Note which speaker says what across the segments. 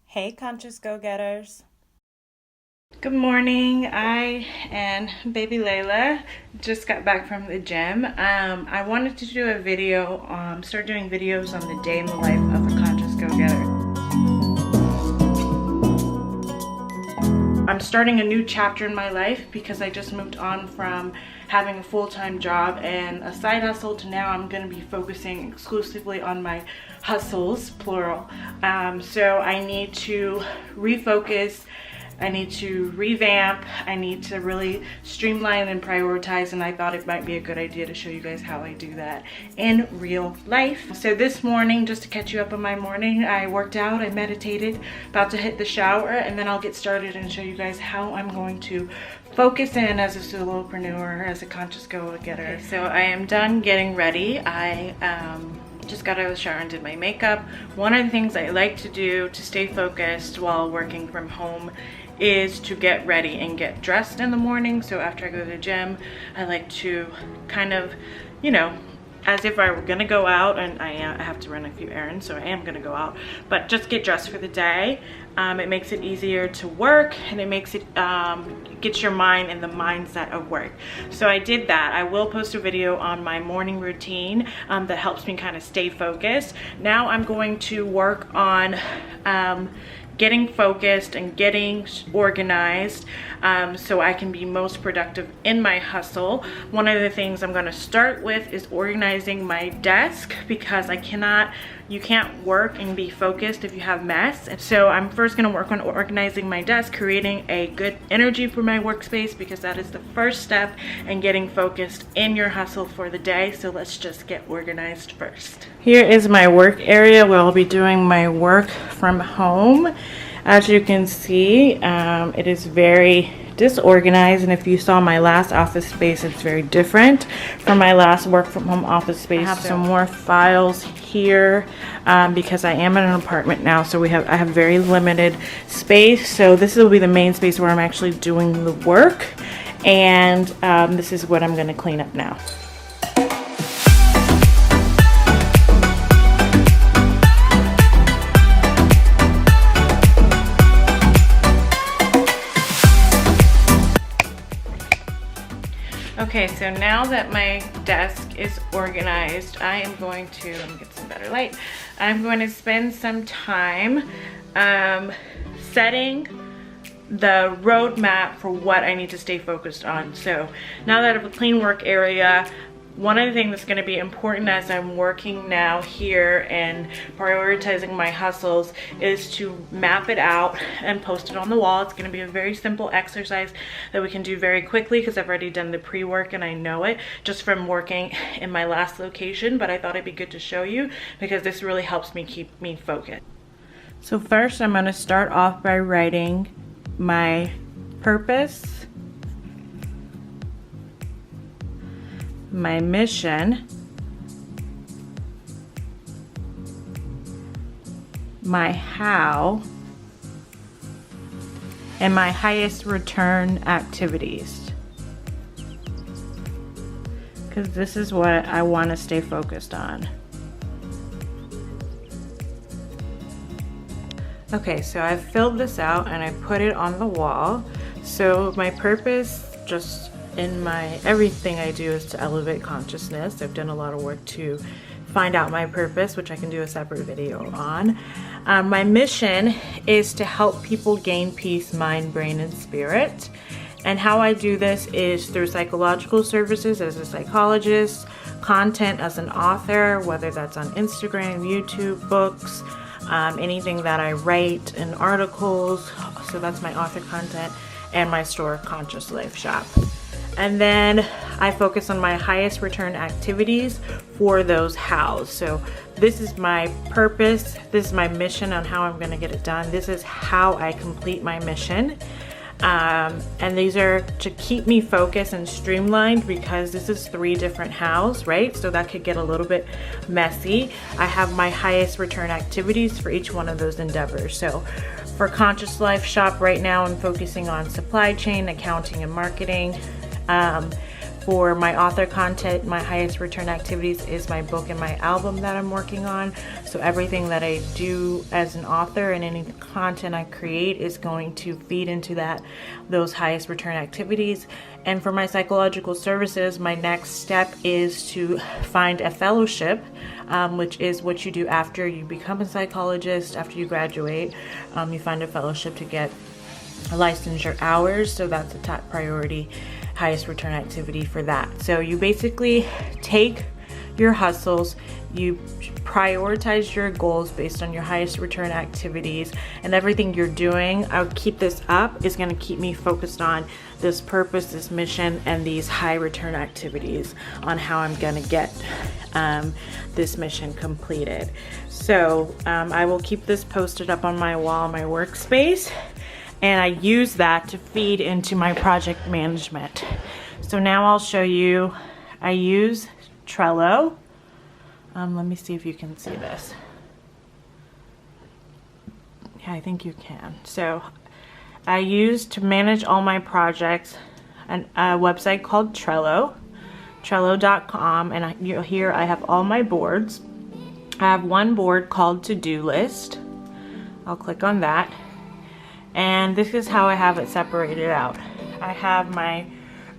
Speaker 1: Hey, conscious go-getters. Good morning. I and baby Layla just got back from the gym. I wanted to do a video, start doing videos on the day in the life of a conscious go-getter. I'm starting a new chapter in my life because I just moved on from having a full-time job and a side hustle to now I'm going to be focusing exclusively on my hustles, plural. So I need to refocus, I need to revamp, I need to really streamline and prioritize, and I thought it might be a good idea to show you guys how I do that in real life. So this morning, just to catch you up on my morning, I worked out, I meditated, about to hit the shower, and then I'll get started and show you guys how I'm going to focus in as a solopreneur, as a conscious go-getter. Okay, so I am done getting ready. I just got out of the shower and did my makeup. One of the things I like to do to stay focused while working from home is to get ready and get dressed in the morning. So after I go to the gym, I like to kind of, you know, as if I were gonna go out, and I have to run a few errands, so I am gonna go out, but just get dressed for the day. It makes it easier to work, and it makes it, gets your mind in the mindset of work. So I did that. I will post a video on my morning routine that helps me kind of stay focused. Now I'm going to work on getting focused and getting organized so I can be most productive in my hustle. One of the things I'm gonna start with is organizing my desk, because you can't work and be focused if you have mess. So I'm first gonna work on organizing my desk, creating a good energy for my workspace, because that is the first step in getting focused in your hustle for the day. So let's just get organized first. Here is my work area where I'll be doing my work from home. As you can see, it is very disorganized, and if you saw my last office space, it's very different from my last work from home office space. I have some more files here because I am in an apartment now, so I have very limited space. So this will be the main space where I'm actually doing the work, and this is what I'm going to clean up now. Okay, so now that my desk is organized, I am going to, let me get some better light. I'm going to spend some time setting the roadmap for what I need to stay focused on. So now that I have a clean work area, one of the things that's going to be important as I'm working now here and prioritizing my hustles is to map it out and post it on the wall. It's going to be a very simple exercise that we can do very quickly, because I've already done the pre-work and I know it just from working in my last location, but I thought it'd be good to show you because this really helps me keep me focused. So first I'm going to start off by writing my purpose, my mission, my how, and my highest return activities, because this is what I want to stay focused on. Okay, so I've filled this out and I put it on the wall. So my purpose, just in everything I do, is to elevate consciousness. I've done a lot of work to find out my purpose, which I can do a separate video on. My mission is to help people gain peace, mind, brain, and spirit. And how I do this is through psychological services as a psychologist, content as an author, whether that's on Instagram, YouTube, books, anything that I write in articles. So that's my author content, and my store, Conscious Life Shop. And then I focus on my highest return activities for those hows. So this is my purpose, this is my mission on how I'm gonna get it done. This is how I complete my mission. And these are to keep me focused and streamlined, because this is 3 different hows, right? So that could get a little bit messy. I have my highest return activities for each one of those endeavors. So for Conscious Life Shop right now, I'm focusing on supply chain, accounting, and marketing. For my author content, my highest return activities is my book and my album that I'm working on. So everything that I do as an author and any content I create is going to feed into those highest return activities. And for my psychological services, my next step is to find a fellowship, which is what you do after you become a psychologist, after you graduate. You find a fellowship to get licensure hours, so that's the top priority, highest return activity for that. So you basically take your hustles, you prioritize your goals based on your highest return activities, and everything you're doing, I'll keep this up, is going to keep me focused on this purpose, this mission, and these high return activities on how I'm going to get this mission completed. So I will keep this posted up on my wall, my workspace, and I use that to feed into my project management. So now I'll show you, I use Trello. Let me see if you can see this. Yeah, I think you can. So I use to manage all my projects a website called Trello, Trello.com, and here I have all my boards. I have one board called To-Do List. I'll click on that. And this is how I have it separated out. I have my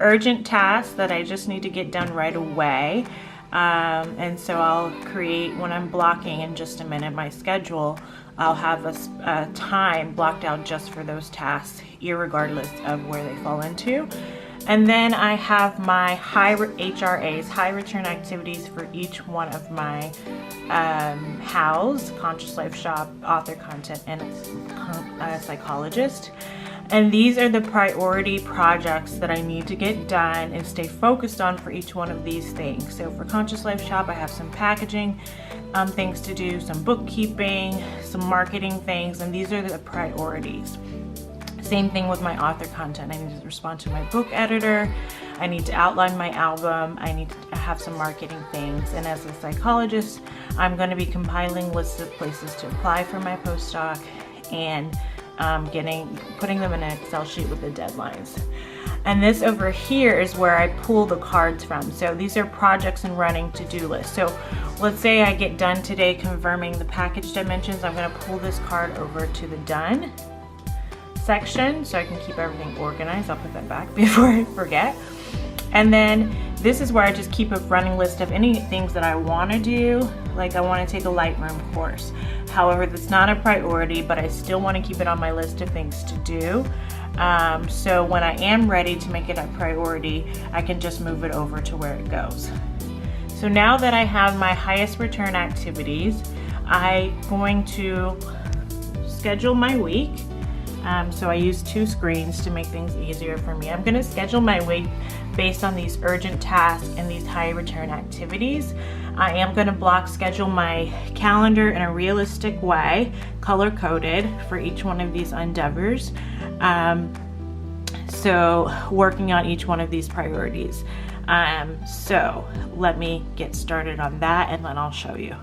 Speaker 1: urgent tasks that I just need to get done right away. And so I'll create, when I'm blocking in just a minute my schedule, I'll have a time blocked out just for those tasks, irregardless of where they fall into. And then I have my HRAs, high return activities, for each one of my HOWs, Conscious Life Shop, author content, and a psychologist. And these are the priority projects that I need to get done and stay focused on for each one of these things. So for Conscious Life Shop, I have some packaging things to do, some bookkeeping, some marketing things, and these are the priorities. Same thing with my author content. I need to respond to my book editor. I need to outline my album. I need to have some marketing things. And as a psychologist, I'm going to be compiling lists of places to apply for my postdoc and putting them in an Excel sheet with the deadlines. And this over here is where I pull the cards from. So these are projects and running to-do lists. So let's say I get done today confirming the package dimensions. I'm going to pull this card over to the done section so I can keep everything organized. I'll put that back before I forget. And then this is where I just keep a running list of any things that I want to do. Like I want to take a Lightroom course. However, that's not a priority, but I still want to keep it on my list of things to do. So when I am ready to make it a priority, I can just move it over to where it goes. So now that I have my highest return activities, I'm going to schedule my week. So I use two screens to make things easier for me. I'm going to schedule my week based on these urgent tasks and these high return activities. I am going to block schedule my calendar in a realistic way, color coded for each one of these endeavors. So working on each one of these priorities. So let me get started on that and then I'll show you.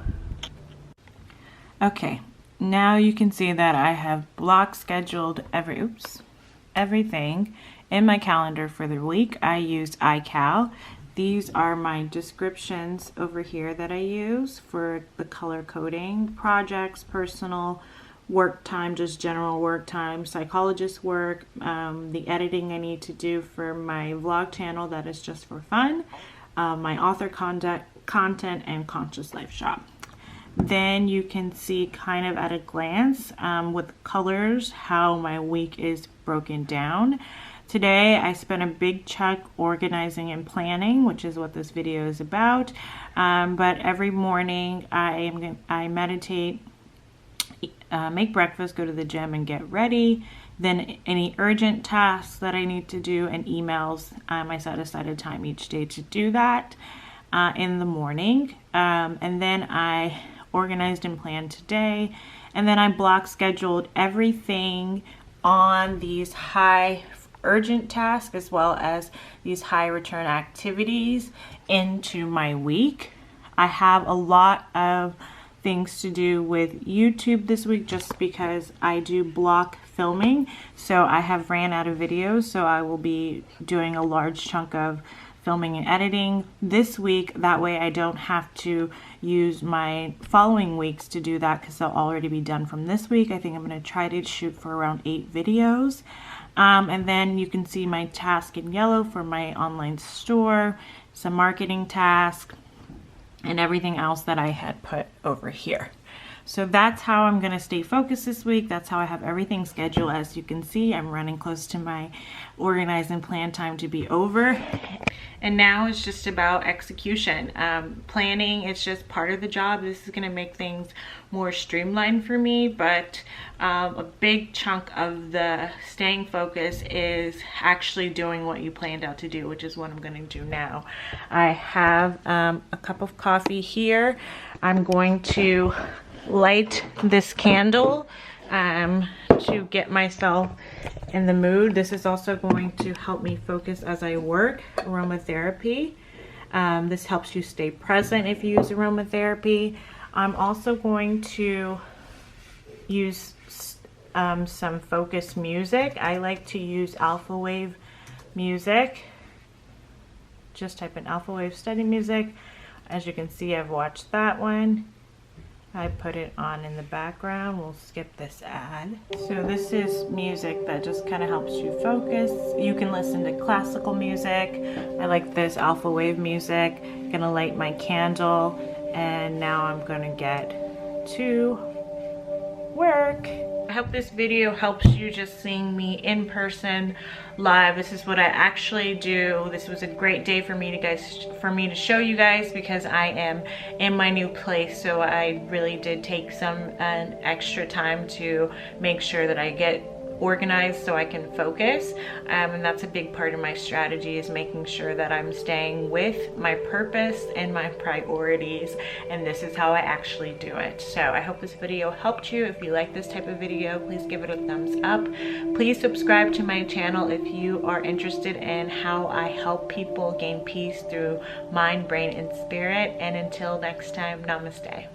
Speaker 1: Okay. Now you can see that I have block scheduled everything in my calendar for the week. I use iCal. These are my descriptions over here that I use for the color coding, projects, personal, work time, just general work time, psychologist work, the editing I need to do for my vlog channel that is just for fun, my author content, and Conscious Life Shop. Then you can see kind of at a glance with colors how my week is broken down. Today I spent a big chunk organizing and planning, which is what this video is about. But every morning I meditate, make breakfast, go to the gym and get ready. Then any urgent tasks that I need to do and emails, I set aside a time each day to do that in the morning. And then I organized and planned today, and then I block scheduled everything on these high urgent tasks as well as these high return activities into my week. I have a lot of things to do with YouTube this week just because I do block filming, so I have ran out of videos, so I will be doing a large chunk of filming and editing this week. That way I don't have to use my following weeks to do that because they'll already be done from this week. I think I'm going to try to shoot for around 8 videos. And then you can see my task in yellow for my online store, some marketing task, and everything else that I had put over here. So that's how I'm gonna stay focused this week. That's how I have everything scheduled. As you can see, I'm running close to my organize and plan time to be over. And now it's just about execution. Planning is just part of the job. This is gonna make things more streamlined for me, but a big chunk of the staying focused is actually doing what you planned out to do, which is what I'm gonna do now. I have a cup of coffee here. I'm going to light this candle to get myself in the mood. This is also going to help me focus as I work. Aromatherapy. This helps you stay present if you use aromatherapy. I'm also going to use some focus music. I like to use alpha wave music. Just type in alpha wave study music. As you can see, I've watched that one. I put it on in the background. We'll skip this ad. So this is music that just kind of helps you focus. You can listen to classical music. I like this alpha wave music. I'm gonna light my candle, and now I'm gonna get to work. I hope this video helps you just seeing me in person, live. This is what I actually do. This was a great day for me to show you guys because I am in my new place. So I really did take an extra time to make sure that I get organized so I can focus, and that's a big part of my strategy, is making sure that I'm staying with my purpose and my priorities, and this is how I actually do it. So I hope this video helped you. If you like this type of video, please give it a thumbs up. Please subscribe to my channel if you are interested in how I help people gain peace through mind, brain, and spirit. And until next time, namaste.